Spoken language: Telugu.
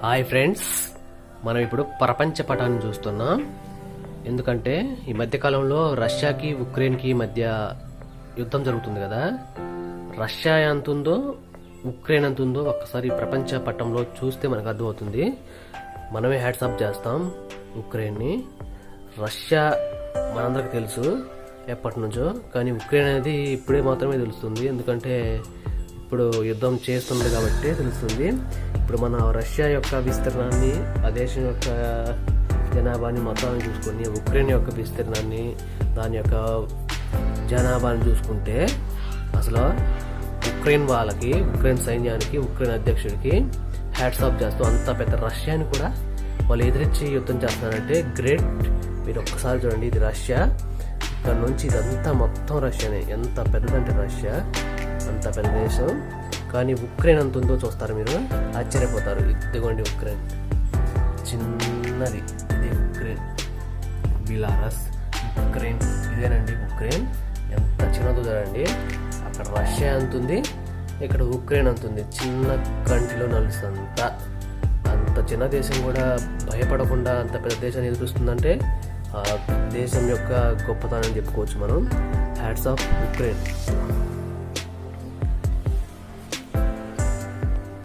హాయ్ ఫ్రెండ్స్, మనం ఇప్పుడు ప్రపంచ పటాన్ని చూస్తున్నాం. ఎందుకంటే ఈ మధ్యకాలంలో రష్యాకి ఉక్రెయిన్కి మధ్య యుద్ధం జరుగుతుంది కదా. రష్యా ఎంత ఉందో ఉక్రెయిన్ ఎంత ఉందో ఒక్కసారి ప్రపంచ పటంలో చూస్తే మనకు అర్థమవుతుంది. మనమే హ్యాట్సాప్ చేస్తాం ఉక్రెయిన్ని. రష్యా మనందరికి తెలుసు ఎప్పటి నుంచో, కానీ ఉక్రెయిన్ అనేది ఇప్పుడే మాత్రమే తెలుస్తుంది. ఎందుకంటే ఇప్పుడు యుద్ధం చేస్తుంది కాబట్టి తెలుస్తుంది. ఇప్పుడు మన రష్యా యొక్క విస్తీర్ణాన్ని, ఆ దేశం యొక్క జనాభాని మొత్తాన్ని చూసుకొని ఉక్రెయిన్ యొక్క విస్తీర్ణాన్ని, దాని యొక్క జనాభాని చూసుకుంటే అసలు ఉక్రెయిన్ వాళ్ళకి, ఉక్రెయిన్ సైన్యానికి, ఉక్రెయిన్ అధ్యక్షుడికి హ్యాట్సాప్ చేస్తూ అంత పెద్ద రష్యాని కూడా వాళ్ళు ఎదిరించి యుద్ధం చేస్తున్నారంటే గ్రేట్. మీరు ఒక్కసారి చూడండి, ఇది రష్యా, ఇక్కడ నుంచి ఇదంతా మొత్తం రష్యానే. ఎంత పెద్దదంటే రష్యా అంత పెద్ద దేశం, కానీ ఉక్రెయిన్ అంత ఉందో చూస్తారు మీరు, ఆశ్చర్యపోతారు. ఇదిగోండి ఉక్రెయిన్, చిన్నది ఇది ఉక్రెయిన్. బిలారస్, ఉక్రెయిన్, ఇదేనండి ఉక్రెయిన్. ఎంత చిన్నదో చూడండి. అక్కడ రష్యా అంతుంది, ఇక్కడ ఉక్రెయిన్ అంతుంది. చిన్న కంటిలో నలుసంతా. అంత చిన్న దేశం కూడా భయపడకుండా అంత పెద్ద దేశాన్ని ఎదురుస్తుందంటే ఆ దేశం యొక్క గొప్పతనం చెప్పుకోవచ్చు మనం. Hats off Ukraine.